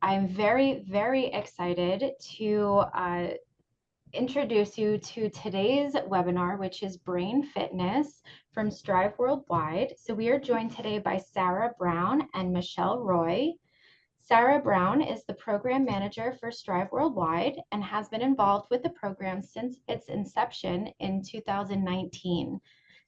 I'm very, very excited to introduce you to today's webinar, which is Brain Fitness from Strive Worldwide. So we are joined today by Sarah Brown and Michelle Roy. Sarah Brown is the program manager for Strive Worldwide and has been involved with the program since its inception in 2019.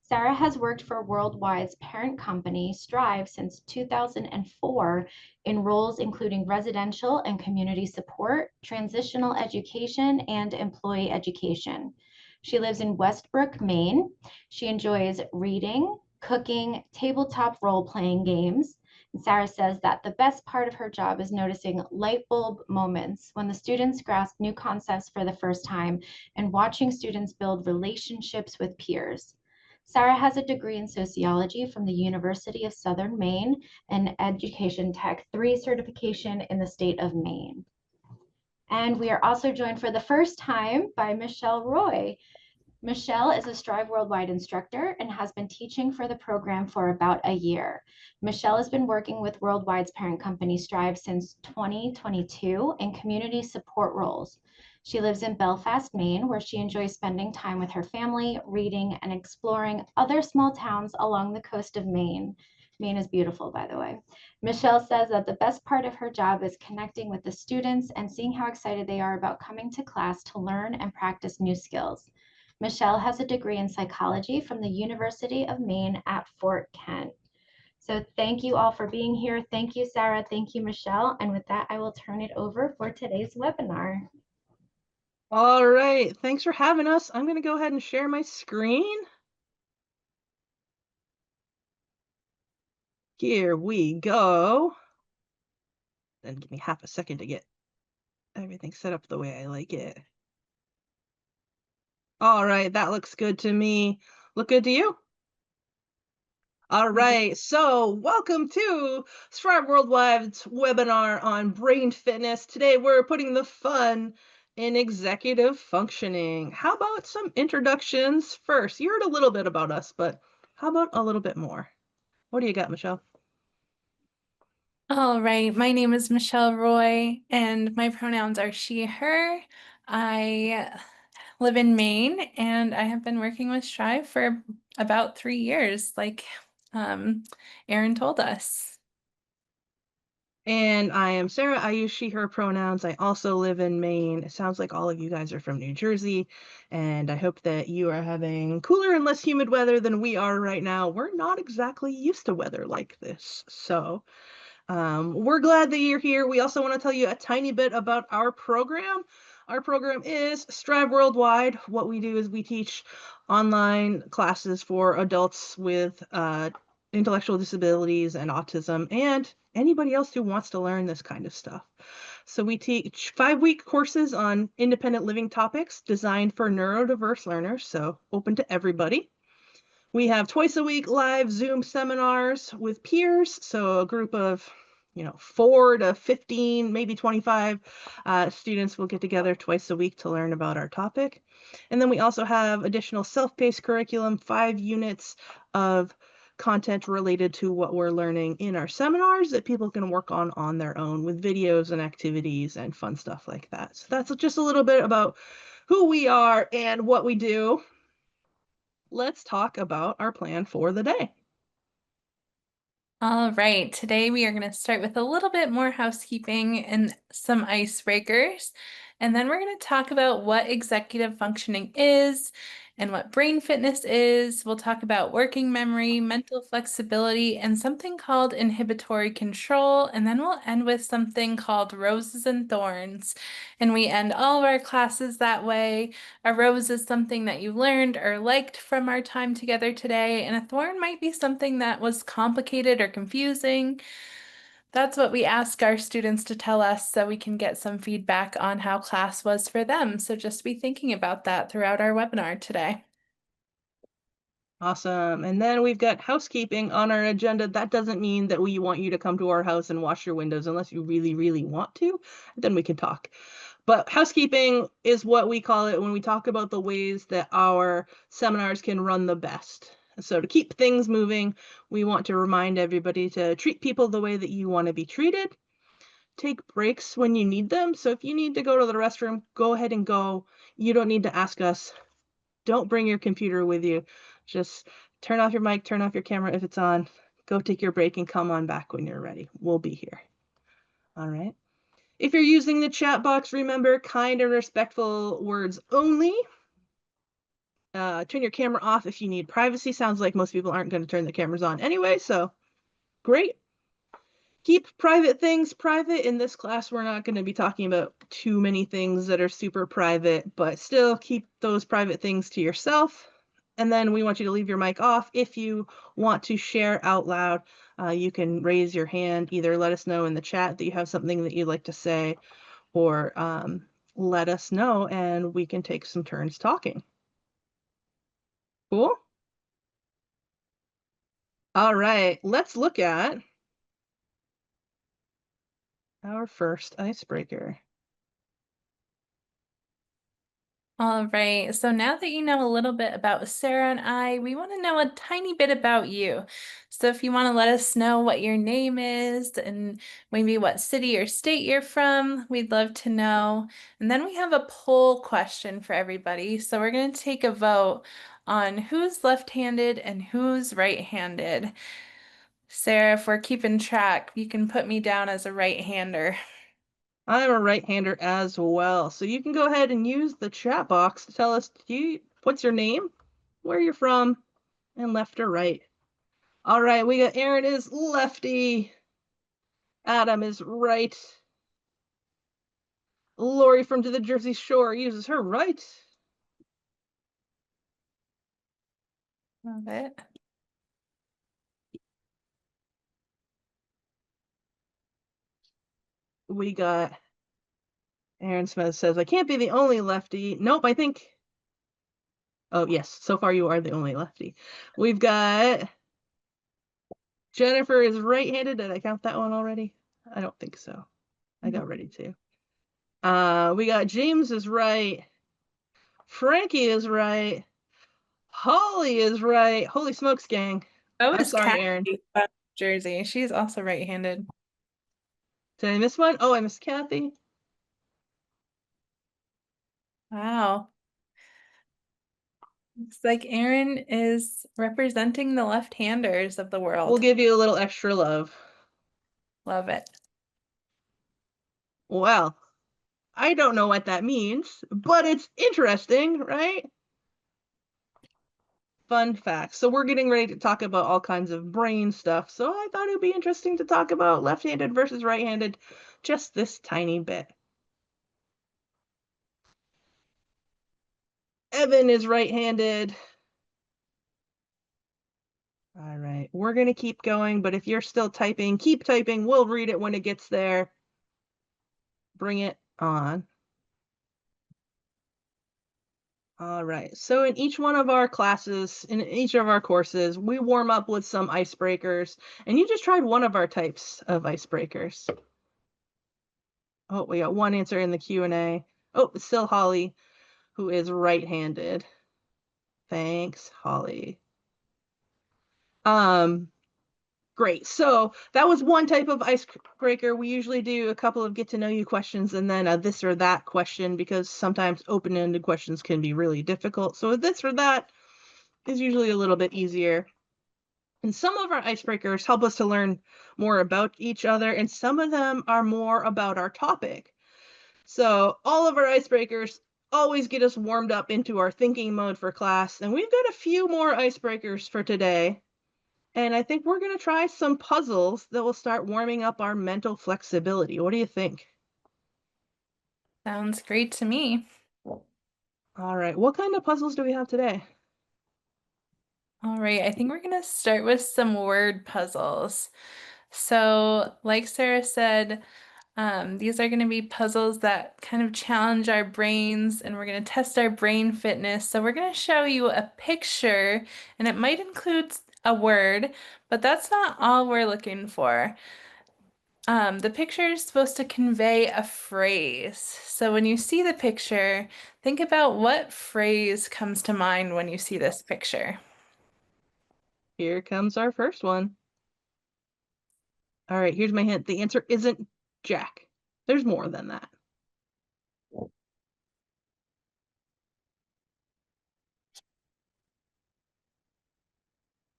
Sarah has worked for Worldwide's parent company, Strive, since 2004 in roles including residential and community support, transitional education, and employee education. She lives in Westbrook, Maine. She enjoys reading, cooking, tabletop role-playing games. And Sarah says that the best part of her job is noticing light bulb moments when the students grasp new concepts for the first time and watching students build relationships with peers. Sarah has a degree in sociology from the University of Southern Maine and Education Tech 3 certification in the state of Maine. And we are also joined for the first time by Michelle Roy. Michelle is a Strive Worldwide instructor and has been teaching for the program for about a year. Michelle has been working with Worldwide's parent company Strive since 2022 in community support roles. She lives in Belfast, Maine, where she enjoys spending time with her family, reading, and exploring other small towns along the coast of Maine. Maine is beautiful, by the way. Michelle says that the best part of her job is connecting with the students and seeing how excited they are about coming to class to learn and practice new skills. Michelle has a degree in psychology from the University of Maine at Fort Kent. So thank you all for being here. Thank you, Sarah. Thank you, Michelle. And with that, I will turn it over for today's webinar. All right, thanks for having us. I'm going to go ahead and share my screen. Here we go. Then give me half a second to get everything set up the way I like it. All right, that looks good to me. Look good to you? All right, so welcome to Strive Worldwide's webinar on brain fitness. Today we're putting the fun in executive functioning. How about some introductions first? You heard a little bit about us, but how about a little bit more? What do you got, Michelle? All right, my name is Michelle Roy, and my pronouns are she, her. I live in Maine, and I have been working with Strive for about 3 years, like Erin told us. And I am Sarah. I use she, her pronouns. I also live in Maine. It sounds like all of you guys are from New Jersey, and I hope that you are having cooler and less humid weather than we are right now. We're not exactly used to weather like this, so we're glad that you're here. We also want to tell you a tiny bit about our program. Our program is Strive Worldwide. What we do is we teach online classes for adults with intellectual disabilities and autism and anybody else who wants to learn this kind of stuff. So we teach 5-week courses on independent living topics designed for neurodiverse learners, so open to everybody. We have twice a week live Zoom seminars with peers, so a group of 4 to 15, maybe 25 students will get together twice a week to learn about our topic. And then we also have additional self-paced curriculum, 5 units of content related to what we're learning in our seminars that people can work on their own with videos and activities and fun stuff like that. So that's just a little bit about who we are and what we do. Let's talk about our plan for the day. All right, today we are going to start with a little bit more housekeeping and some icebreakers. And then we're going to talk about what executive functioning is and what brain fitness is. We'll talk about working memory, mental flexibility, and something called inhibitory control. And then we'll end with something called roses and thorns. And we end all of our classes that way. A rose is something that you learned or liked from our time together today, and a thorn might be something that was complicated or confusing. That's what we ask our students to tell us so we can get some feedback on how class was for them. So just be thinking about that throughout our webinar today. Awesome. And then we've got housekeeping on our agenda. That doesn't mean that we want you to come to our house and wash your windows unless you really, really want to. Then we can talk. But housekeeping is what we call it when we talk about the ways that our seminars can run the best. So to keep things moving, we want to remind everybody to treat people the way that you want to be treated, take breaks when you need them. So if you need to go to the restroom, go ahead and go. You don't need to ask us. Don't bring your computer with you. Just turn off your mic, turn off your camera if it's on. Go take your break and come on back when you're ready. We'll be here. All right. If you're using the chat box, remember kind and respectful words only. Turn your camera off if you need privacy. Sounds like most people aren't going to turn the cameras on anyway, so great. Keep private things private. In this class, we're not going to be talking about too many things that are super private, but still keep those private things to yourself. And then we want you to leave your mic off. If you want to share out loud, you can raise your hand, either let us know in the chat that you have something that you'd like to say, or let us know and we can take some turns talking. Cool? All right, let's look at our first icebreaker. All right, so now that you know a little bit about Sarah and I, we want to know a tiny bit about you. So if you want to let us know what your name is and maybe what city or state you're from, we'd love to know. And then we have a poll question for everybody. So we're going to take a vote on who's left-handed and who's right-handed. Sarah, if we're keeping track, you can put me down as a right-hander. I'm a right-hander as well. So you can go ahead and use the chat box to tell us what's your name, where you're from, and left or right. All right, we got Aaron is lefty. Adam is right. Lori from the Jersey Shore uses her right. Love it. We got Aaron Smith says, I can't be the only lefty. Nope, I think. Oh, yes, so far you are the only lefty. We've got Jennifer is right-handed. Did I count that one already? I don't think so. I got ready to. We got James is right. Frankie is right. Holly is right. Holy smokes, gang. Oh, I'm is sorry, Kathy Aaron. from Jersey. She's also right-handed. Did I miss one? Oh, I missed Kathy. Wow. Looks like Aaron is representing the left-handers of the We'll world. give you a little extra love. Love it. Well, I don't know what that means, but it's interesting, right? Fun fact. So we're getting ready to talk about all kinds of brain stuff. So I thought it would be interesting to talk about left-handed versus right-handed just this tiny bit. Evan is right-handed. All right, we're going to keep going, but if you're still typing, keep typing. We'll read it when it gets there. Bring it on. All right, so in each one of our classes, in each of our courses, we warm up with some icebreakers, and you just tried one of our types of icebreakers. Oh, we got one answer in the Q&A. Oh, it's still Holly, who is right-handed. Thanks, Holly. Great. So that was one type of icebreaker. We usually do a couple of get-to-know-you questions and then a this or that question, because sometimes open-ended questions can be really difficult. So a this or that is usually a little bit easier. And some of our icebreakers help us to learn more about each other, and some of them are more about our topic. So all of our icebreakers always get us warmed up into our thinking mode for class, and we've got a few more icebreakers for today. And I think we're going to try some puzzles that will start warming up our mental flexibility. What do you think? Sounds great to me. All right, what kind of puzzles do we have today? All right, I think we're going to start with some word puzzles. So, like Sarah said, these are going to be puzzles that kind of challenge our brains, and we're going to test our brain fitness. So we're going to show you a picture, and it might include a word, but that's not all we're looking for. The picture is supposed to convey a phrase. So when you see the picture, think about what phrase comes to mind when you see this picture. Here comes our first one. All right, here's my hint. The answer isn't Jack. There's more than that.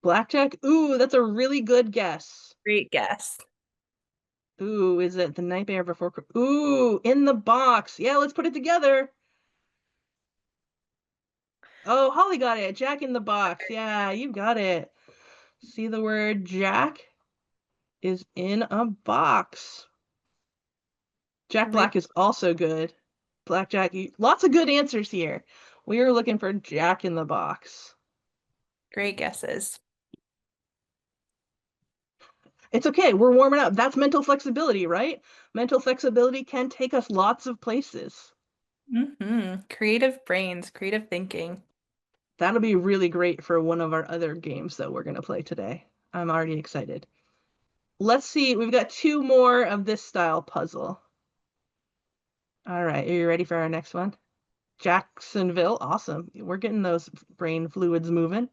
Blackjack? Ooh, that's a really good guess. Great guess. Ooh, is it the Nightmare Before? Ooh, In the Box. Yeah, let's put it together. Oh, Holly got it. Jack in the Box. Yeah, you got it. See the word Jack is in a box. Jack Black is also good. Blackjack, lots of good answers here. We are looking for Jack in the Box. Great guesses. It's okay. We're warming up. That's mental flexibility, right? Mental flexibility can take us lots of places. Creative brains, creative thinking. That'll be really great for one of our other games that we're going to play today. I'm already excited. Let's see. We've got 2 more of this style puzzle. All right. Are you ready for our next one? Jacksonville. Awesome. We're getting those brain fluids moving.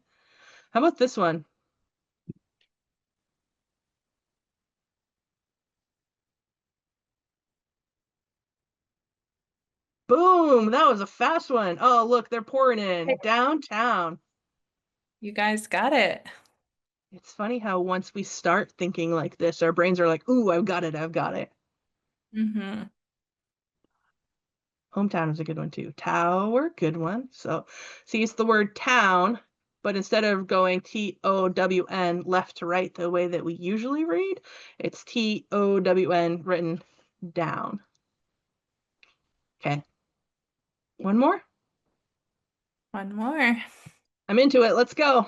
How about this one? Boom. That was a fast one. Oh, look, they're pouring in. Downtown. You guys got it. It's funny how once we start thinking like this, our brains are like, ooh, I've got it. I've got it. Hometown is a good one too. Tower, good one. So see, it's the word town, but instead of going T-O-W-N left to right the way that we usually read, it's T-O-W-N written down. Okay. One more? One more. I'm into it. Let's go.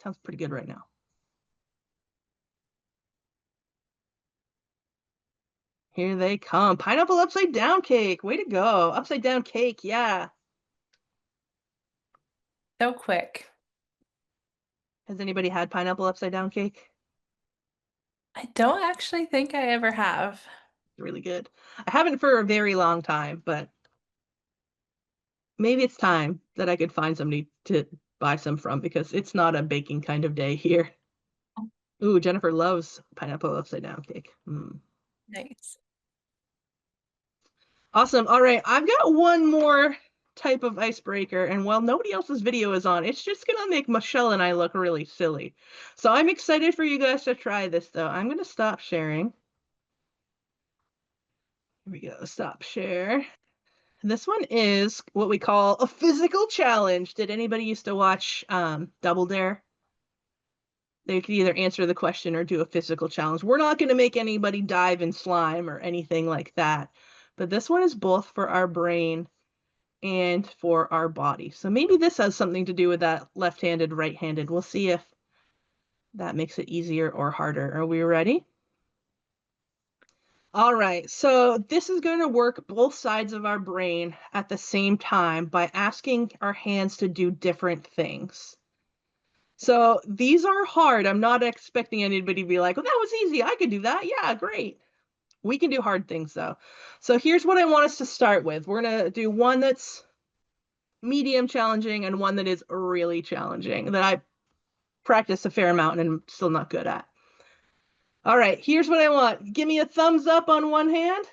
Sounds pretty good right now. Here they come. Pineapple upside down cake. Way to go. Upside down cake. Yeah. So quick. Has anybody had pineapple upside down cake? I don't actually think I ever have. Really good. I haven't for a very long time, but maybe it's time that I could find somebody to buy some from because it's not a baking kind of day here. Ooh, Jennifer loves pineapple upside down cake. Nice. Awesome. All right, I've got one more type of icebreaker, and while nobody else's video is on, it's just gonna make Michelle and I look really silly. So I'm excited for you guys to try this, though. I'm gonna stop sharing. Here we go. Stop share. This one is what we call a physical challenge. Did anybody used to watch Double Dare? They could either answer the question or do a physical challenge. We're not going to make anybody dive in slime or anything like that. But this one is both for our brain and for our body. So maybe this has something to do with that left-handed, right-handed. We'll see if that makes it easier or harder. Are we ready? All right, so this is going to work both sides of our brain at the same time by asking our hands to do different things. So these are hard. I'm not expecting anybody to be like, oh, that was easy. I could do that. Yeah, great. We can do hard things though. So here's what I want us to start with. We're going to do one that's medium challenging and one that is really challenging that I practice a fair amount and I'm still not good at. All right, here's what I want. Give me a thumbs up on one hand.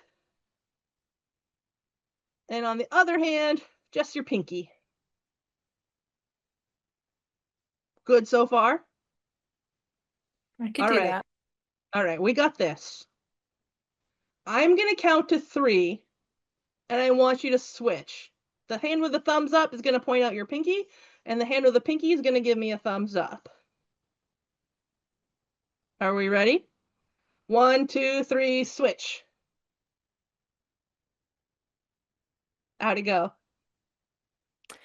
And on the other hand, just your pinky. Good so far? I could do that. All right, we got this. I'm going to count to 3, and I want you to switch. The hand with the thumbs up is going to point out your pinky, and the hand with the pinky is going to give me a thumbs up. Are we ready? 1, 2, 3, switch. How'd it go?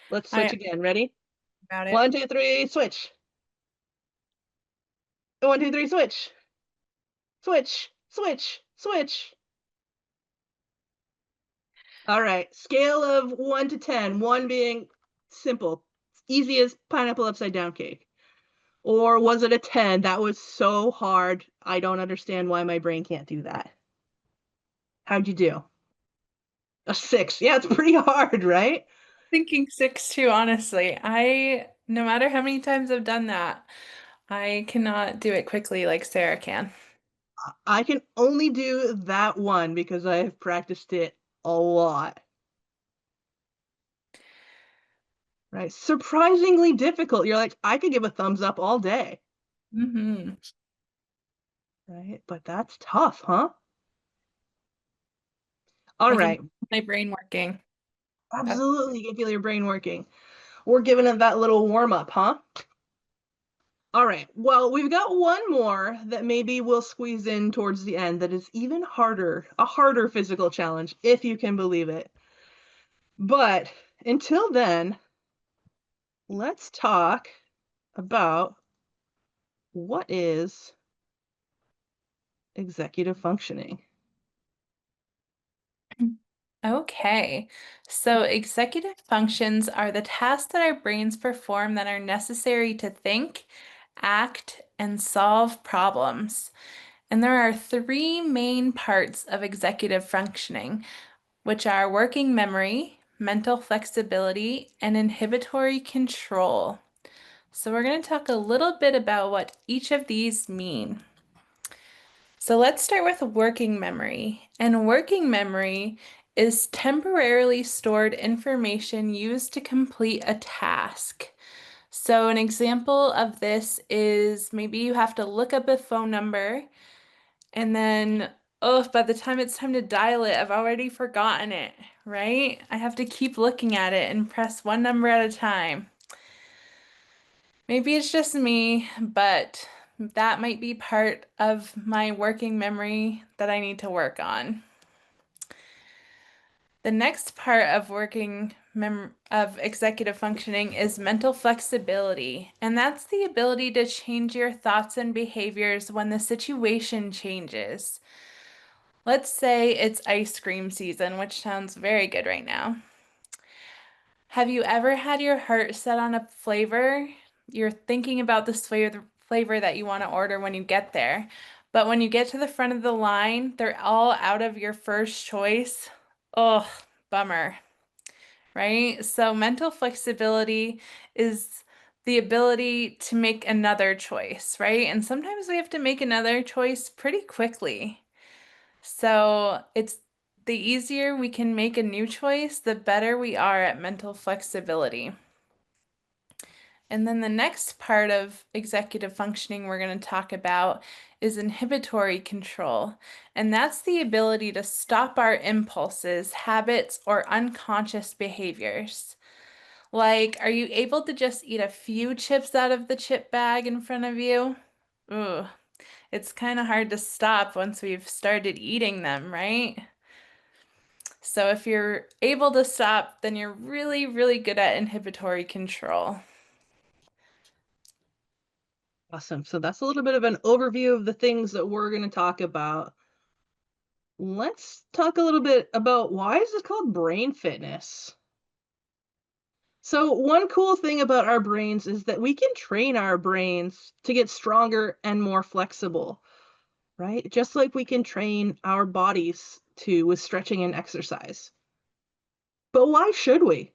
Let's switch again. Ready? Got it. 1, 2, 3, switch. 1, 2, 3, switch. Switch, switch, switch. All right, scale of 1 to 10, 1 being simple, easy as pineapple upside down cake. Or was it a 10? That was so hard. I don't understand why my brain can't do that. How'd you do? A 6. Yeah, it's pretty hard, right? Thinking 6 too, honestly. No matter how many times I've done that, I cannot do it quickly like Sarah can. I can only do that one because I have practiced it a lot. Right? Surprisingly difficult. You're like, I could give a thumbs up all day. Mm-hmm. Right? But that's tough, huh? All I can right. feel my brain working. Absolutely. You can feel your brain working. We're giving it that little warm up, huh? All right. Well, we've got one more that maybe we'll squeeze in towards the end that is even harder, a harder physical challenge, if you can believe it. But until then, let's talk about what is executive functioning. Okay, so executive functions are the tasks that our brains perform that are necessary to think, act, and solve problems. And there are three main parts of executive functioning, which are working memory, mental flexibility, and inhibitory control. So we're going to talk a little bit about what each of these mean. So let's start with working memory. And working memory is temporarily stored information used to complete a task. So an example of this is maybe you have to look up a phone number and then, oh, by the time it's time to dial it, I've already forgotten it, right? I have to keep looking at it and press one number at a time. Maybe it's just me, but that might be part of my working memory that I need to work on. The next part of executive functioning is mental flexibility, and that's the ability to change your thoughts and behaviors when the situation changes. Let's say it's ice cream season, which sounds very good right now. Have you ever had your heart set on a flavor? You're thinking about this flavor that you want to order when you get there. But when you get to the front of the line, they're all out of your first choice. Oh, bummer, right? So mental flexibility is the ability to make another choice, right? And sometimes we have to make another choice pretty quickly. So it's the easier we can make a new choice, the better we are at mental flexibility. And then the next part of executive functioning we're going to talk about is inhibitory control. And that's the ability to stop our impulses, habits, or unconscious behaviors. Like, are you able to just eat a few chips out of the chip bag in front of you? Ooh, it's kind of hard to stop once we've started eating them, right? So if you're able to stop, then you're really, really good at inhibitory control. Awesome. So that's a little bit of an overview of the things that we're going to talk about. Let's talk a little bit about why is this called brain fitness? So one cool thing about our brains is that we can train our brains to get stronger and more flexible, right? Just like we can train our bodies to with stretching and exercise. But why should we?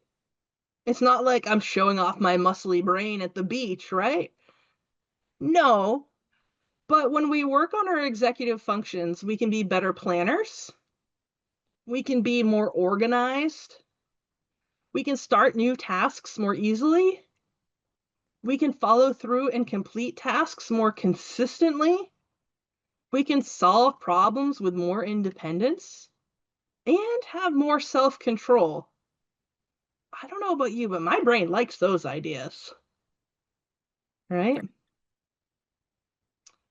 It's not like I'm showing off my muscly brain at the beach, right? No, but when we work on our executive functions, we can be better planners. We can be more organized. We can start new tasks more easily. We can follow through and complete tasks more consistently. We can solve problems with more independence and have more self-control. I don't know about you, but my brain likes those ideas, right?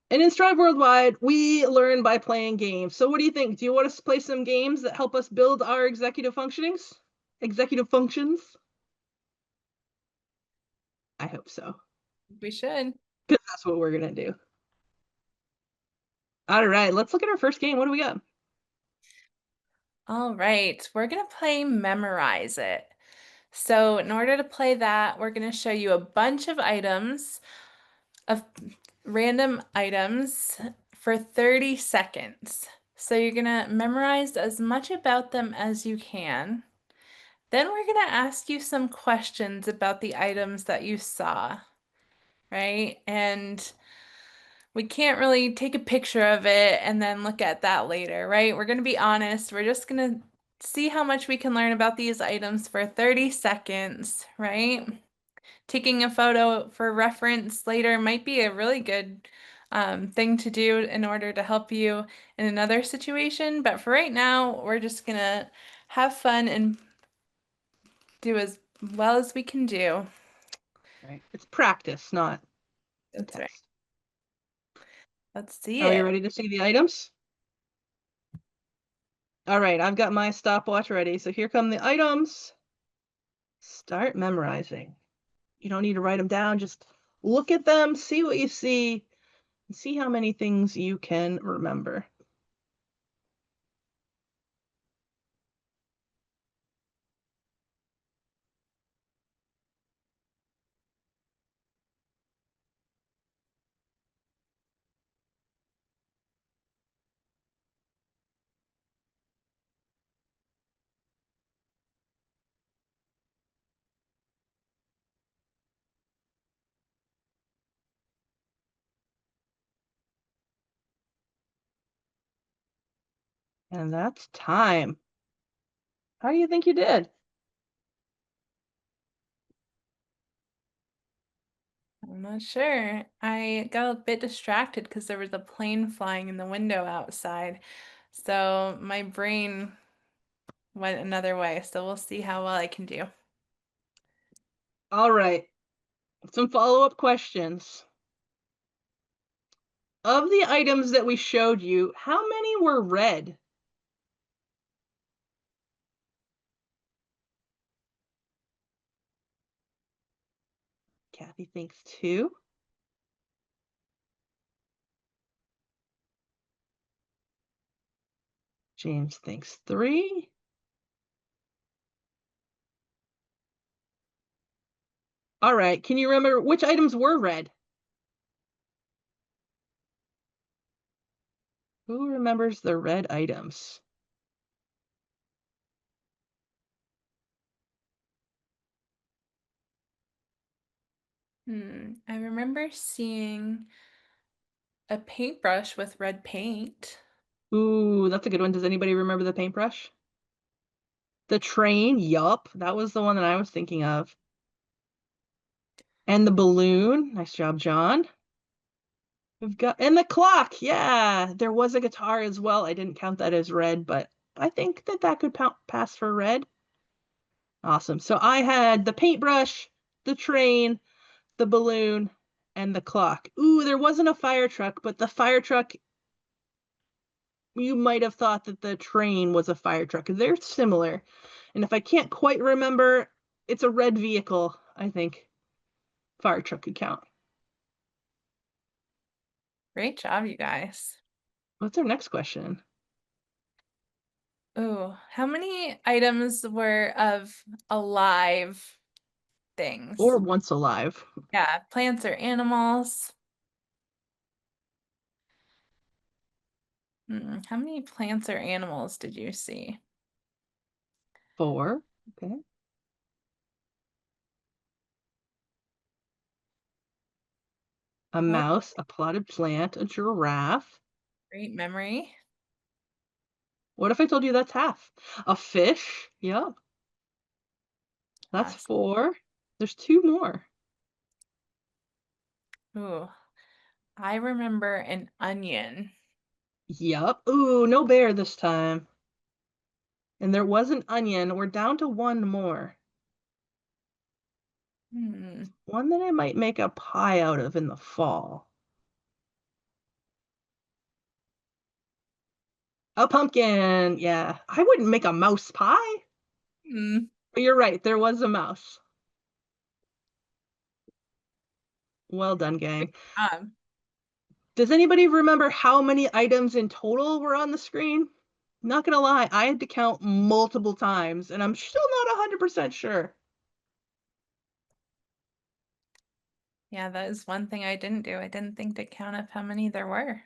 And in Strive Worldwide, we learn by playing games. So what do you think? Do you want us to play some games that help us build our executive functionings? Executive functions? I hope so. We should. Because that's what we're going to do. All right, let's look at our first game. What do we got? All right, we're going to play Memorize It. So in order to play that, we're going to show you a bunch of items, of random items for 30 seconds. So you're going to memorize as much about them as you can. Then we're going to ask you some questions about the items that you saw. right? And we can't really take a picture of it and then look at that later, right? We're going to be honest. We're just going to see how much we can learn about these items for 30 seconds, right? Taking a photo for reference later might be a really good thing to do in order to help you in another situation. But for right now, we're just going to have fun and do as well as we can do. Right. It's practice, not a That's right. test. Let's see Are you it. ready to see the items? All right, I've got my stopwatch ready. So here come the items. Start memorizing. You don't need to write them down. Just look at them, see what you see, and see how many things you can remember. And that's time. How do you think you did? I'm not sure. I got a bit distracted because there was a plane flying in the window outside. So my brain went another way. So we'll see how well I can do. All right, some follow-up questions. Of the items that we showed you, how many were red? Kathy thinks 2. James thinks 3. All right, can you remember which items were red? Who remembers the red items? I remember seeing a paintbrush with red paint. Ooh, that's a good one. Does anybody remember the paintbrush? The train, yup, that was the one that I was thinking of. And the balloon, nice job, John. We've got, and the clock, yeah, there was a guitar as well. I didn't count that as red, but I think that that could pass for red. Awesome. So I had the paintbrush, the train, the balloon, and the clock. Ooh, there wasn't a fire truck, but the fire truck, you might have thought that the train was a fire truck. They're similar. And if I can't quite remember, it's a red vehicle, I think. Fire truck could count. Great job, you guys. What's our next question? Ooh, how many items were of alive things? Or once alive. Yeah, plants or animals. How many plants or animals did you see? 4. Okay. A Oh, mouse, a potted plant, a giraffe. great memory. What if I told you that's half? A fish. Yep. That's Awesome. 4. There's 2 more. Ooh, I remember an onion. Yep. Ooh, no bear this time. And there was an onion. We're down to 1 more. Hmm. One that I might make a pie out of in the fall. A pumpkin. Yeah. I wouldn't make a mouse pie. Hmm. But you're right. There was a mouse. Well done, gang. Um, Does anybody remember how many items in total were on the screen? Not gonna lie, I had to count multiple times, and I'm still not 100% sure. yeah, that is one thing I didn't do. I didn't think to count up how many there were.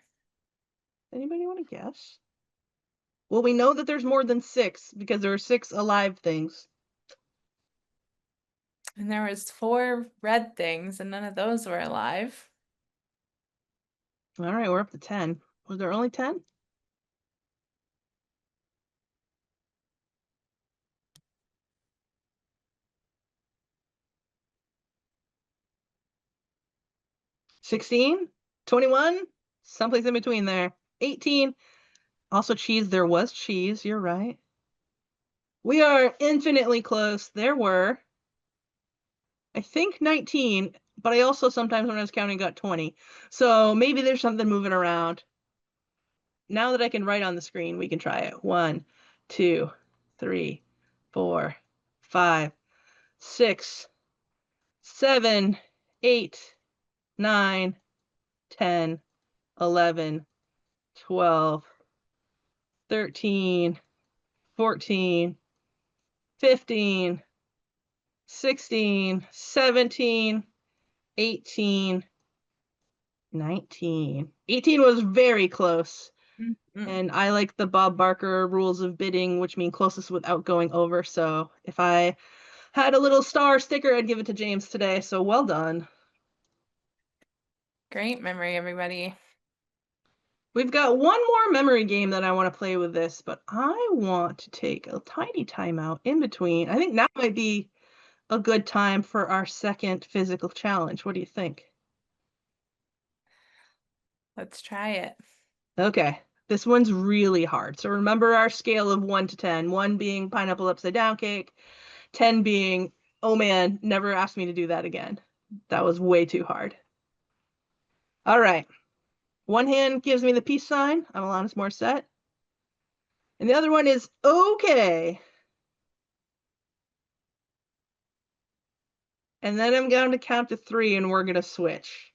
Anybody want to guess? Well, we know that there's more than 6 because there are 6 alive things. And there was 4 red things, and none of those were alive. All right, we're up to 10. Was there only 10? $16, 21, someplace in between there. 18. Also cheese. There was cheese. You're right. We are infinitely close. There were, I think, 19, but I also sometimes when I was counting got 20. So maybe there's something moving around. Now that I can write on the screen, we can try it. 1, 2, 3, 4, 5, 6, 7, 8, 9, 10, 11, 12, 13, 14, 15, 16, 17, 18, 19. 18 was very close. Mhm. And I like the Bob Barker rules of bidding, which mean closest without going over. So if I had a little star sticker, I'd give it to James today. So well done. Great memory, everybody. We've got one more memory game that I want to play with this, but I want to take a tiny timeout in between. I think now might be a good time for our second physical challenge. What do you think? Let's try it. Okay, this one's really hard. So remember our scale of 1 to 10, 1 being pineapple upside down cake, 10 being, oh man, never ask me to do that again. That was way too hard. All right. One hand gives me the peace sign. I'm Alanis Morissette. And the other one is okay. And then I'm going to count to 3 and we're going to switch.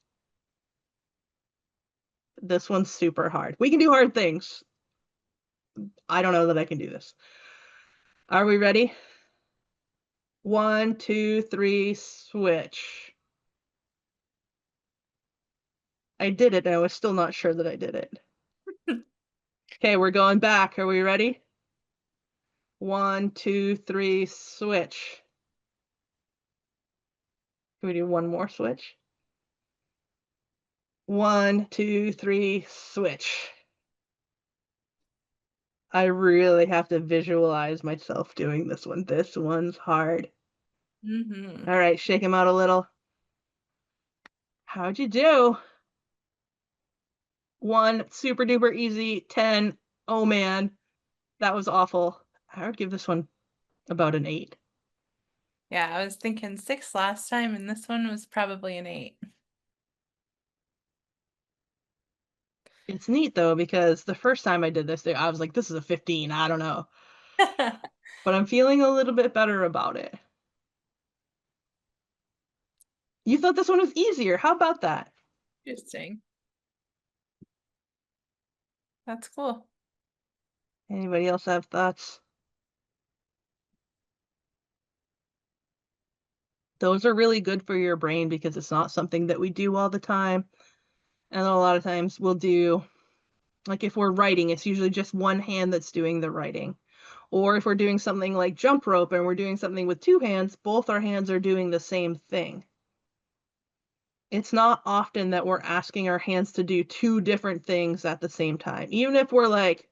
This one's super hard. We can do hard things. I don't know that I can do this. Are we ready? 1, 2, 3, switch. I did it, and I was still not sure that I did it. Okay, we're going back. Are we ready? 1, 2, 3, switch. Can we do one more switch? 1, 2, 3, switch. I really have to visualize myself doing this one. This one's hard. Mm-hmm. All right, shake him out a little. How'd you do? 1, super duper easy. 10, oh man, that was awful. I would give this one about an 8. Yeah, I was thinking 6 last time, and this one was probably an 8. It's neat though, because the first time I did this, I was like, this is a 15. I don't know. But I'm feeling a little bit better about it. You thought this one was easier. How about that? Interesting. That's cool. Anybody else have thoughts? Those are really good for your brain because it's not something that we do all the time. And a lot of times we'll do, like if we're writing, it's usually just one hand that's doing the writing. Or if we're doing something like jump rope and we're doing something with 2 hands, both our hands are doing the same thing. It's not often that we're asking our hands to do 2 different things at the same time. Even if we're like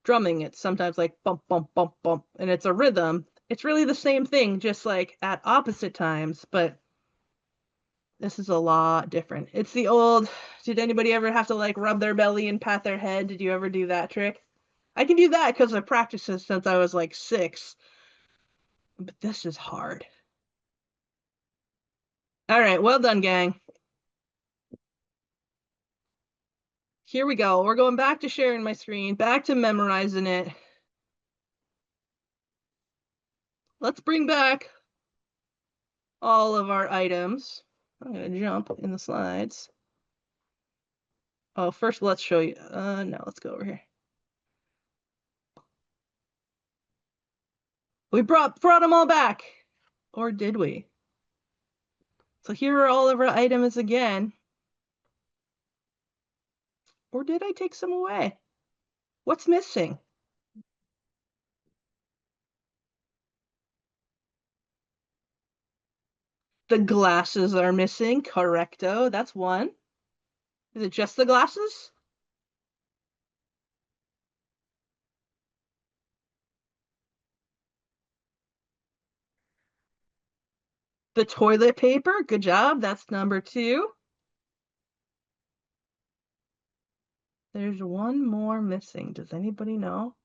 drumming, it's sometimes like bump, bump, bump, bump, and it's a rhythm. It's really the same thing, just like at opposite times, but this is a lot different. It's the old, did anybody ever have to like rub their belly and pat their head? Did you ever do that trick? I can do that because I've practiced it since I was like 6. But this is hard. All right, well done, gang. Here we go. We're going back to sharing my screen, back to memorizing it. Let's bring back all of our items. I'm going to jump in the slides. Oh, first let's show you. No, let's go over here. We brought them all back. Or did we? So here are all of our items again. Or did I take some away? What's missing? The glasses are missing. Correcto. That's one. Is it just the glasses? The toilet paper. Good job. That's number two. There's one more missing. Does anybody know?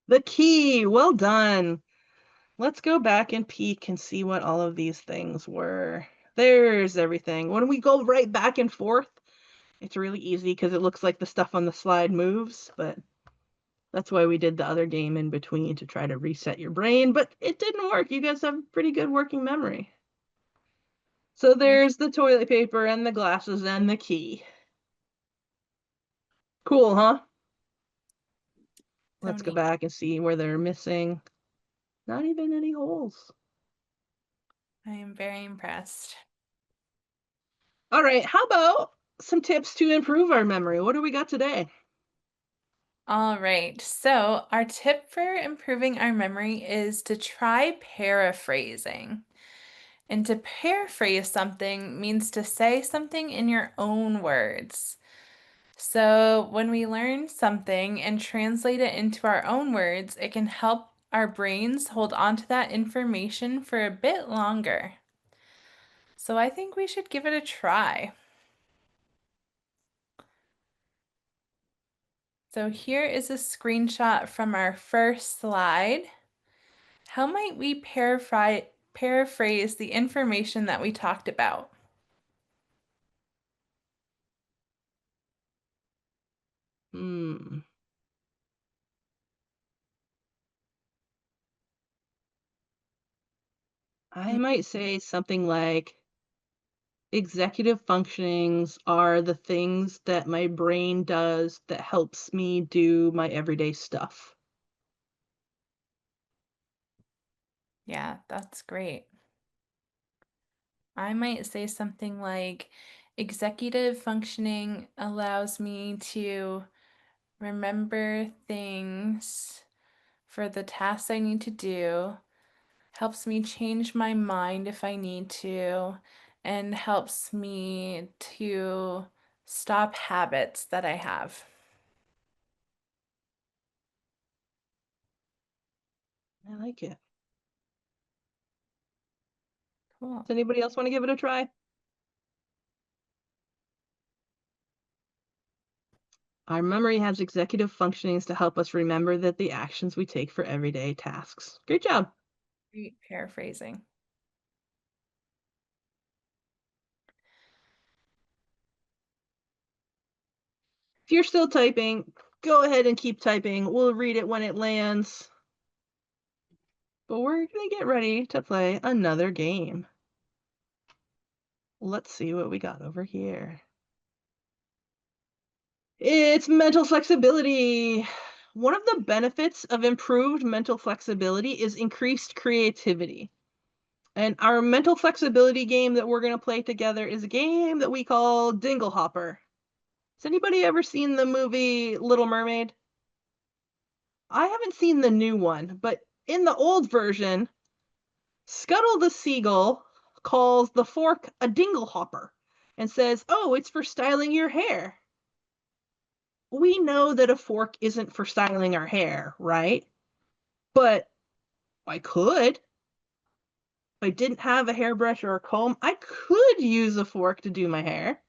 The key. Well done. Let's go back and peek and see what all of these things were. There's everything. When we go right back and forth, it's really easy because it looks like the stuff on the slide moves, but that's why we did the other game in between to try to reset your brain, but it didn't work. You guys have pretty good working memory. So there's the toilet paper and the glasses and the key. Cool, huh? So Let's go neat. back and see where they're missing. Not even any holes. I am very impressed. All right, how about some tips to improve our memory? What do we got today? All right, so our tip for improving our memory is to try paraphrasing. And to paraphrase something means to say something in your own words. So when we learn something and translate it into our own words, it can help our brains hold on to that information for a bit longer. So I think we should give it a try. So here is a screenshot from our first slide. How might we paraphrase the information that we talked about? I might say something like, executive functionings are the things that my brain does that helps me do my everyday stuff. Yeah, that's great. I might say something like, executive functioning allows me to remember things for the tasks I need to do, helps me change my mind if I need to, and helps me to stop habits that I have. I like it. Cool. Does anybody else want to give it a try? Our memory has executive functionings to help us remember that the actions we take for everyday tasks. Great job. Great paraphrasing. If you're still typing, go ahead and keep typing. We'll read it when it lands. But we're going to get ready to play another game. Let's see what we got over here. It's mental flexibility. One of the benefits of improved mental flexibility is increased creativity. And our mental flexibility game that we're going to play together is a game that we call Dingle Hopper. Has anybody ever seen the movie Little Mermaid? I haven't seen the new one, but in the old version, Scuttle the seagull calls the fork a dingle hopper and says, "Oh, it's for styling your hair." We know that a fork isn't for styling our hair, right? But I could. If I didn't have a hairbrush or a comb, I could use a fork to do my hair.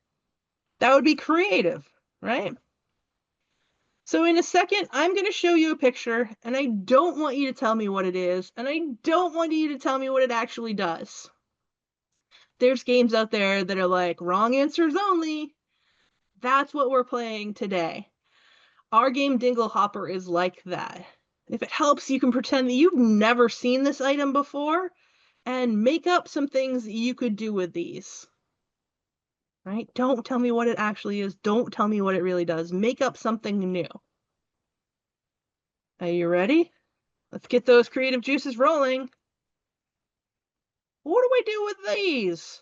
That would be creative, right? So in a second, I'm going to show you a picture, and I don't want you to tell me what it is, and I don't want you to tell me what it actually does. There's games out there that are like, wrong answers only. That's what we're playing today. Our game Dingle Hopper is like that. If it helps, you can pretend that you've never seen this item before and make up some things that you could do with these. Right? Don't tell me what it actually is. Don't tell me what it really does. Make up something new. Are you ready? Let's get those creative juices rolling. What do I do with these?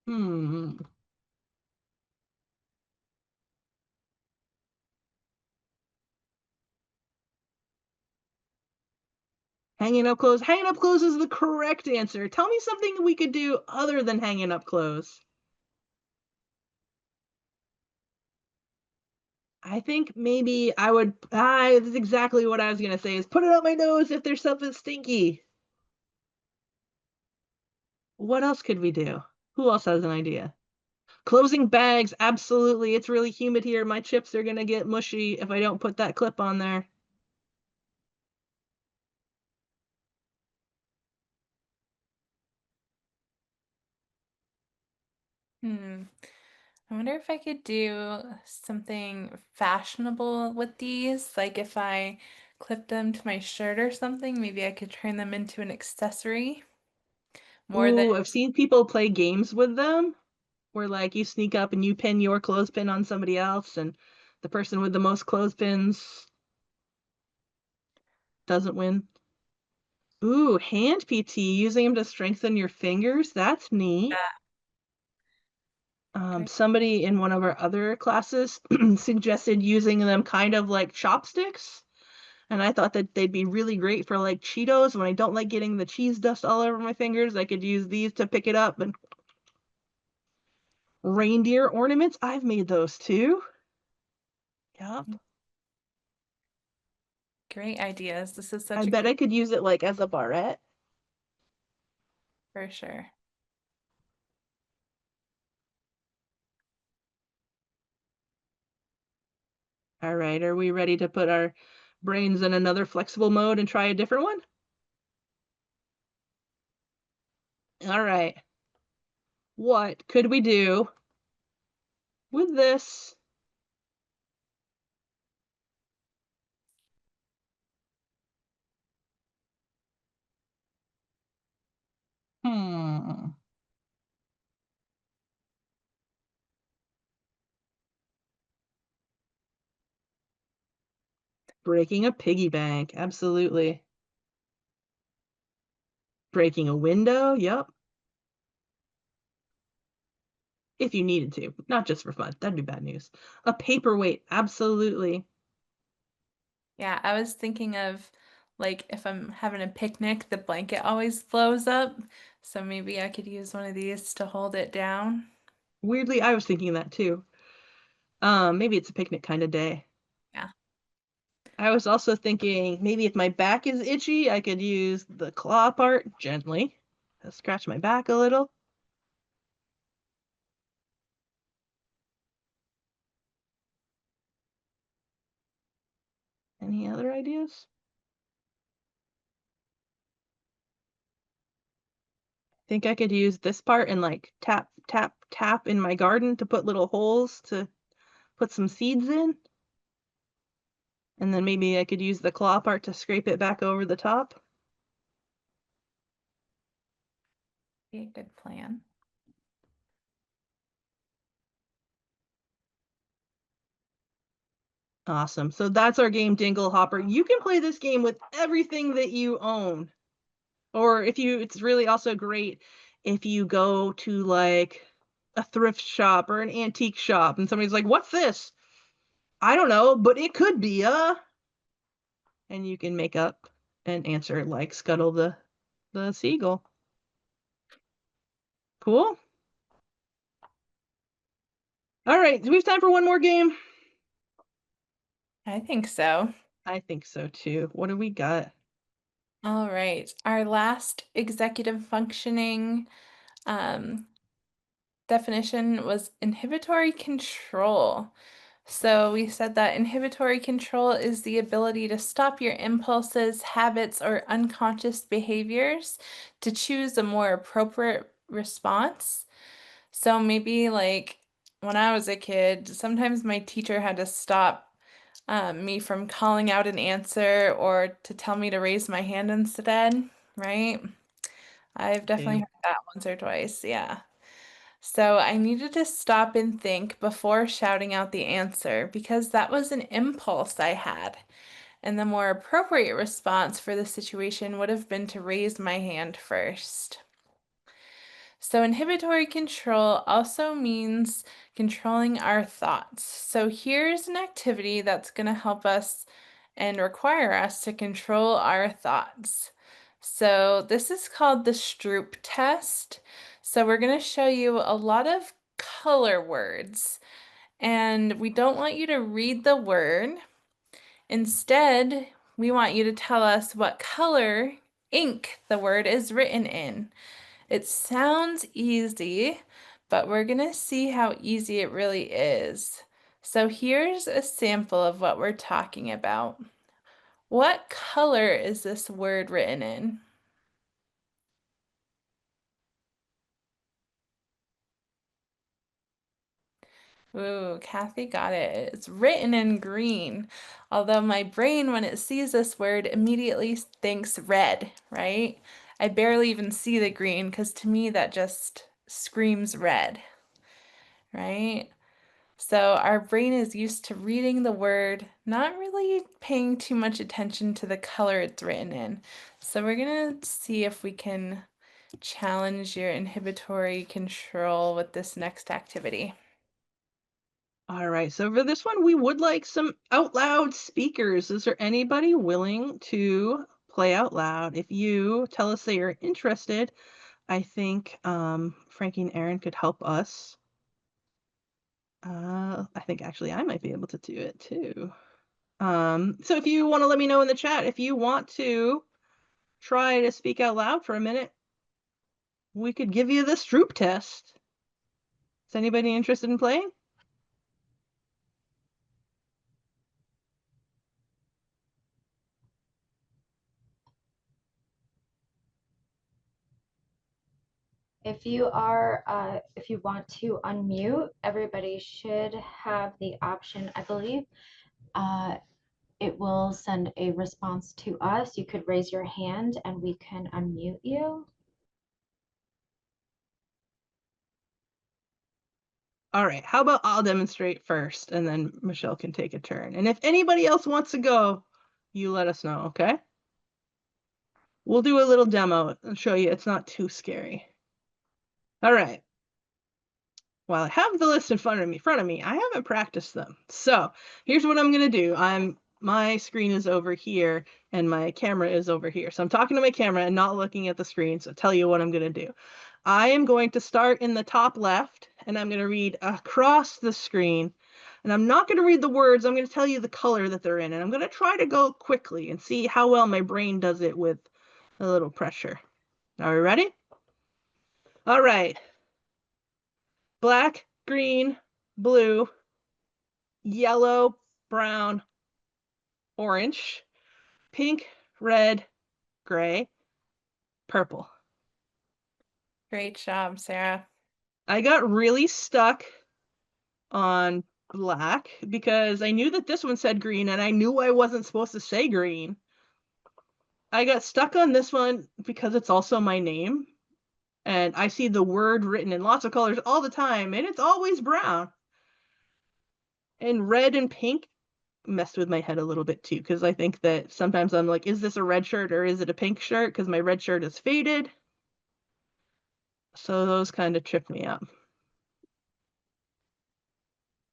Hmm. Hanging up clothes. Hanging up clothes is the correct answer. Tell me something we could do other than hanging up clothes. I think maybe I would. That's exactly what I was gonna say. Is put it on my nose if there's something stinky. What else could we do? Who else has an idea? Closing bags. Absolutely. It's really humid here. My chips are gonna get mushy if I don't put that clip on there. Hmm. I wonder if I could do something fashionable with these. Like if I clip them to my shirt or something, maybe I could turn them into an accessory more than, Ooh, I've seen people play games with them where like you sneak up and you pin your clothespin on somebody else and the person with the most clothespins doesn't win. Ooh, hand PT, using them to strengthen your fingers. That's neat. yeah, great. Somebody in one of our other classes suggested using them kind of like chopsticks. And I thought that they'd be really great for like Cheetos when I don't like getting the cheese dust all over my fingers. I could use these to pick it up. And reindeer ornaments, I've made those too. Yep. Great ideas. This is I such a bet cool I could use it like as a barrette. for sure. All right, are we ready to put our brains in another flexible mode and try a different one? All right. What could we do with this? Hmm. Breaking a piggy bank. Absolutely. Breaking a window. Yep. If you needed to, not just for fun. That'd be bad news. A paperweight. Absolutely. Yeah, I was thinking of like if I'm having a picnic, the blanket always blows up. So maybe I could use one of these to hold it down. Weirdly, I was thinking that too. Maybe it's a picnic kind of day. Yeah. I was also thinking maybe if my back is itchy, I could use the claw part gently to scratch my back a little. Any other ideas? Think I could use this part and like tap, tap, tap in my garden to put little holes to put some seeds in. And then maybe I could use the claw part to scrape it back over the top. Be a good plan. Awesome. So that's our game, Dingle Hopper. You can play this game with everything that you own. Or if you, it's really also great if you go to like a thrift shop or an antique shop and somebody's like, "What's this?" I don't know, but it could be a, and you can make up an answer like Scuttle the seagull. Cool. All right, do we have time for one more game? I think so. I think so too. What do we got? All right. Our last executive functioning um, definition was inhibitory control. So we said that inhibitory control is the ability to stop your impulses, habits, or unconscious behaviors to choose a more appropriate response. So maybe like when I was a kid, sometimes my teacher had to stop me from calling out an answer or to tell me to raise my hand instead, right? I've definitely Okay. heard that once or twice, yeah. So I needed to stop and think before shouting out the answer because that was an impulse I had. And the more appropriate response for the situation would have been to raise my hand first. So inhibitory control also means controlling our thoughts. So here's an activity that's going to help us and require us to control our thoughts. So this is called the Stroop test. So we're going to show you a lot of color words, and we don't want you to read the word. Instead, we want you to tell us what color ink the word is written in. It sounds easy, but we're going to see how easy it really is. So here's a sample of what we're talking about. What color is this word written in? Ooh, Kathy got it. It's written in green. Although my brain, when it sees this word, immediately thinks red, right? I barely even see the green because to me that just screams red, right? So our brain is used to reading the word, not really paying too much attention to the color it's written in. So we're going to see if we can challenge your inhibitory control with this next activity. All right, so for this one, we would like some out loud speakers. Is there anybody willing to play out loud? If you tell us that you're interested, I think Frankie and Aaron could help us. I think actually I might be able to do it too. So if you want to let me know in the chat, if you want to try to speak out loud for a minute, we could give you the Stroop test. Is anybody interested in playing? If you want to unmute, everybody should have the option, I believe. It will send a response to us. You could raise your hand and we can unmute you. All right, how about I'll demonstrate first and then Michelle can take a turn. And if anybody else wants to go, you let us know, okay? We'll do a little demo and show you it's not too scary. All right. Well, I have the list in front of me. I haven't practiced them. So here's what I'm gonna do. My screen is over here and my camera is over here. So I'm talking to my camera and not looking at the screen. So I'll tell you what I'm gonna do. I am going to start in the top left and I'm gonna read across the screen. And I'm not gonna read the words, I'm gonna tell you the color that they're in. And I'm gonna try to go quickly and see how well my brain does it with a little pressure. Are we ready? All right. Black, green, blue, yellow, brown, orange, pink, red, gray, purple. Great job, Sarah. I got really stuck on black because I knew that this one said green and I knew I wasn't supposed to say green. I got stuck on this one because it's also my name and I see the word written in lots of colors all the time and it's always brown. And red and pink messed with my head a little bit too because I think that sometimes I'm like, is this a red shirt or is it a pink shirt? Because my red shirt is faded. So those kind of tripped me up.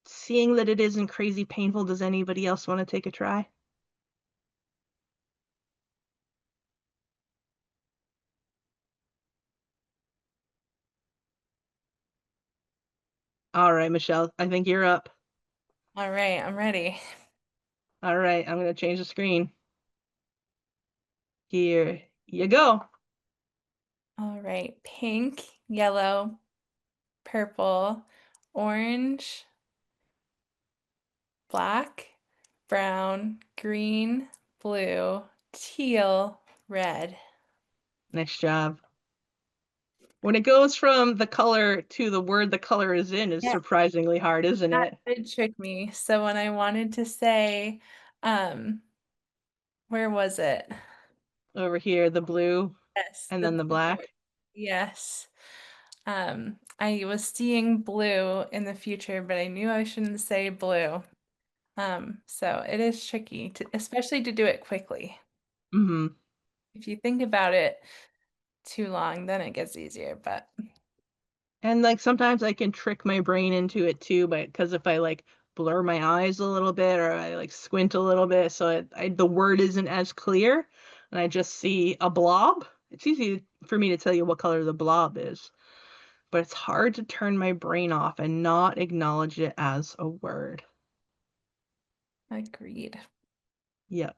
Seeing that it isn't crazy painful, does anybody else want to take a try? All right, Michelle, I think you're up. All right, I'm ready. All right, I'm going to change the screen. Here you go. All right, pink, yellow, purple, orange, black, brown, green, blue, teal, red. Nice job. When it goes from the color to the word the color is in is Yeah. surprisingly hard, isn't That it? did trick me. So when I wanted to say, where was it? Over here, the blue Yes, and the then the blue. black. Yes. I was seeing blue in the future, but I knew I shouldn't say blue. So it is tricky, especially to do it quickly. Mm-hmm. If you think about it too long, then it gets easier, but And like sometimes I can trick my brain into it too, but because if I like blur my eyes a little bit or I like squint a little bit, so the word isn't as clear, and I just see a blob. It's easy for me to tell you what color the blob is, but it's hard to turn my brain off and not acknowledge it as a word. agreed. Yep.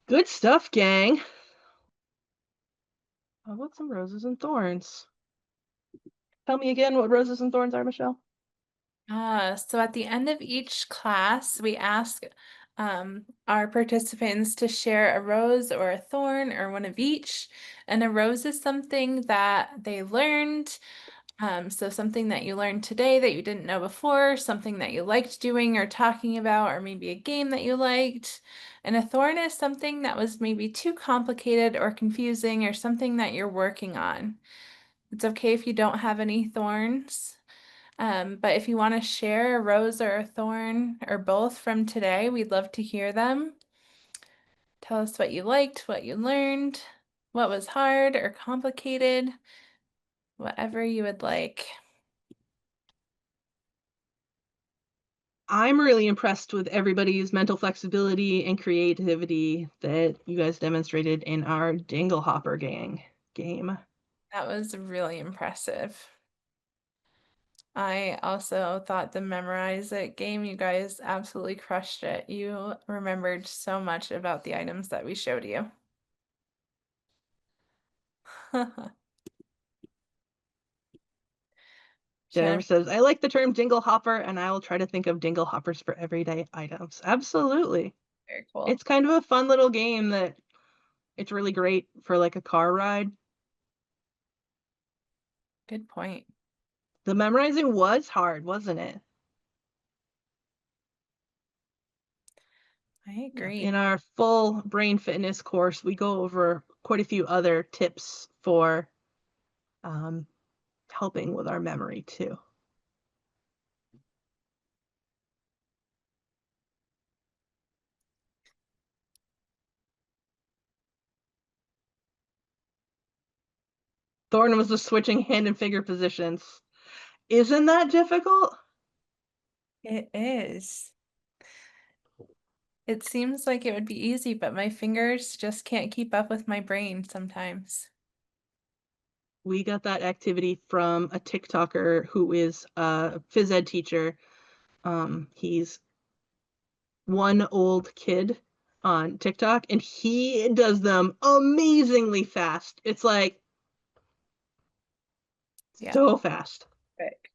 Good stuff, gang. How about some roses and thorns? Tell me again what roses and thorns are, Michelle. So at the end of each class, we ask our participants to share a rose or a thorn or one of each. And a rose is something that they learned. So something that you learned today that you didn't know before, something that you liked doing or talking about, or maybe a game that you liked. And a thorn is something that was maybe too complicated or confusing or something that you're working on. It's okay if you don't have any thorns. But if you want to share a rose or a thorn or both from today, we'd love to hear them. Tell us what you liked, what you learned, what was hard or complicated, whatever you would like. I'm really impressed with everybody's mental flexibility and creativity that you guys demonstrated in our Dingle Hopper game. That was really impressive. I also thought the Memorize It game, you guys absolutely crushed it. You remembered so much about the items that we showed you. Jennifer Jennifer, says, I like the term dingle hopper, and I will try to think of dingle hoppers for everyday items. Absolutely. very cool. It's kind of a fun little game that it's really great for like a car ride. Good point. The memorizing was hard, wasn't it? I Yeah. agree. In our full brain fitness course, we go over quite a few other tips for um, helping with our memory too. Thorn was the switching hand and finger positions. Isn't that difficult? It is. It seems like it would be easy, but my fingers just can't keep up with my brain sometimes. We got that activity from a TikToker who is a phys ed teacher. He's one old kid on TikTok, and he does them amazingly fast. It's like Yeah. so fast. Quick.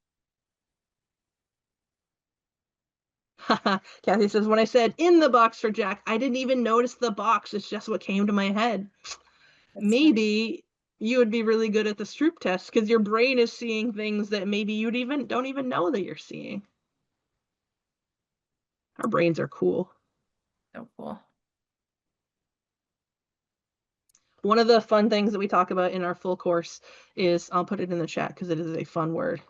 Kathy says, when I said in the box for Jack, I didn't even notice the box. It's just what came to my head. That's nice. Maybe you would be really good at the Stroop test because your brain is seeing things that maybe you don't even know that you're seeing. Our brains are cool. So cool. One of the fun things that we talk about in our full course is, I'll put it in the chat because it is a fun word.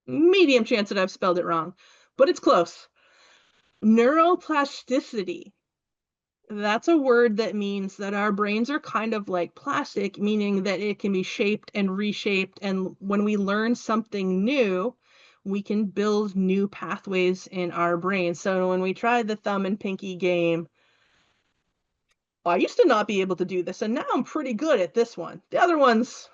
Medium chance that I've spelled it wrong, but it's close. Neuroplasticity. That's a word that means that our brains are kind of like plastic, meaning that it can be shaped and reshaped. And when we learn something new, we can build new pathways in our brain. So when we tried the thumb and pinky game, I used to not be able to do this, and now I'm pretty good at this one. The other ones,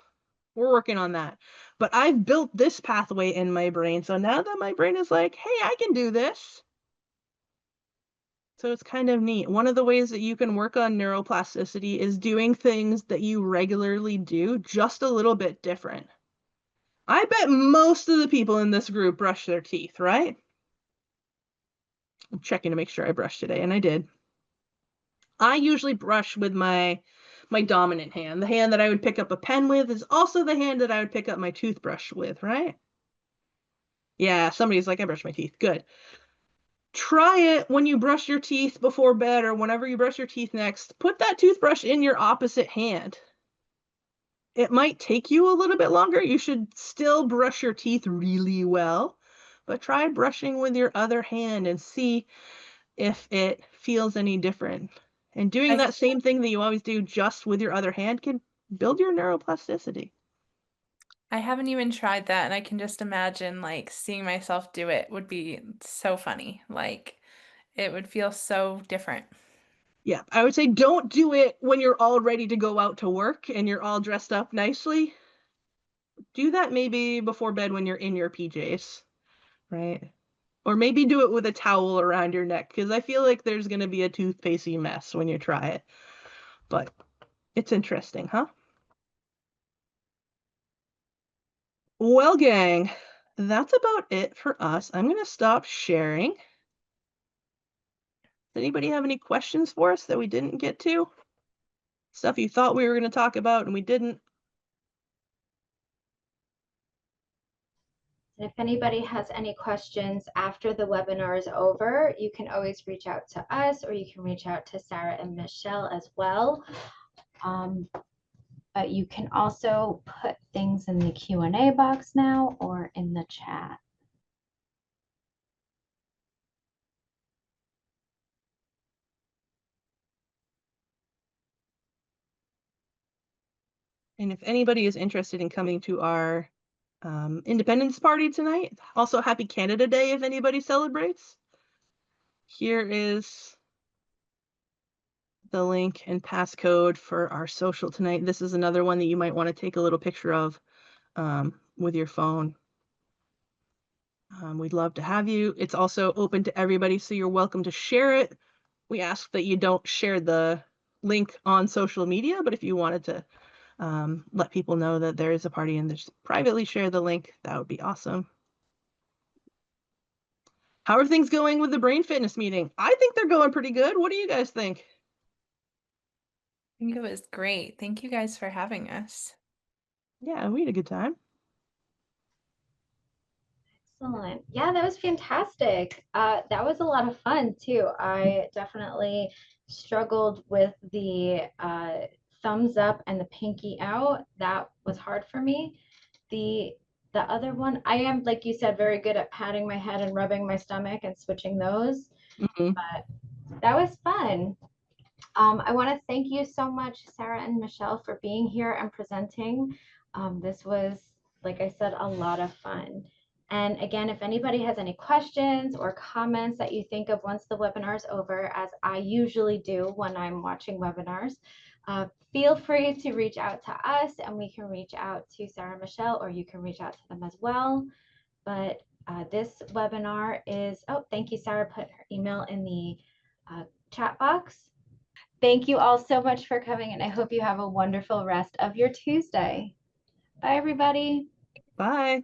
we're working on that. But I've built this pathway in my brain. So now that my brain is like, hey, I can do this. So it's kind of neat. One of the ways that you can work on neuroplasticity is doing things that you regularly do just a little bit different. I bet most of the people in this group brush their teeth, right? I'm checking to make sure I brushed today, and I did. I usually brush with my dominant hand. The hand that I would pick up a pen with is also the hand that I would pick up my toothbrush with, right? Yeah, somebody's like, I brush my teeth. Good. try it when you brush your teeth before bed or whenever you brush your teeth next. Put that toothbrush in your opposite hand. It might take you a little bit longer. You should still brush your teeth really well, but try brushing with your other hand and see if it feels any different. And doing that same thing that you always do just with your other hand can build your neuroplasticity. I haven't even tried that, and I can just imagine like seeing myself do it would be so funny. Like it would feel so different. Yeah, I would say don't do it when you're all ready to go out to work and you're all dressed up nicely. Do that maybe before bed when you're in your PJs, right? Or maybe do it with a towel around your neck, because I feel like there's going to be a toothpastey mess when you try it. But it's interesting, huh? Well, gang, that's about it for us. I'm going to stop sharing. Does anybody have any questions for us that we didn't get to? Stuff you thought we were going to talk about and we didn't? And if anybody has any questions after the webinar is over, you can always reach out to us, or you can reach out to Sarah and Michelle as well. But you can also put things in the Q&A box now or in the chat. And if anybody is interested in coming to our Independence Party tonight, also happy Canada Day if anybody celebrates. Here is the link and passcode for our social tonight. This is another one that you might want to take a little picture of with your phone. We'd love to have you. It's also open to everybody, so you're welcome to share it. We ask that you don't share the link on social media, but if you wanted to let people know that there is a party and just privately share the link, that would be awesome. How are things going with the brain fitness meeting? I think they're going pretty good. What do you guys think? I think it was great. Thank you guys for having us. Yeah, we had a good time. Excellent. Yeah, that was fantastic. That was a lot of fun too. I definitely struggled with the thumbs up and the pinky out. That was hard for me. The other one, I am, like you said, very good at patting my head and rubbing my stomach and switching those. Mm-hmm. But that was fun. I want to thank you so much, Sarah and Michelle, for being here and presenting. This was, like I said, a lot of fun. And again, if anybody has any questions or comments that you think of once the webinar is over, as I usually do when I'm watching webinars, feel free to reach out to us and we can reach out to Sarah and Michelle, or you can reach out to them as well. But this webinar is, oh, thank you, Sarah, put her email in the chat box. Thank you all so much for coming, and I hope you have a wonderful rest of your Tuesday. Bye, everybody. Bye.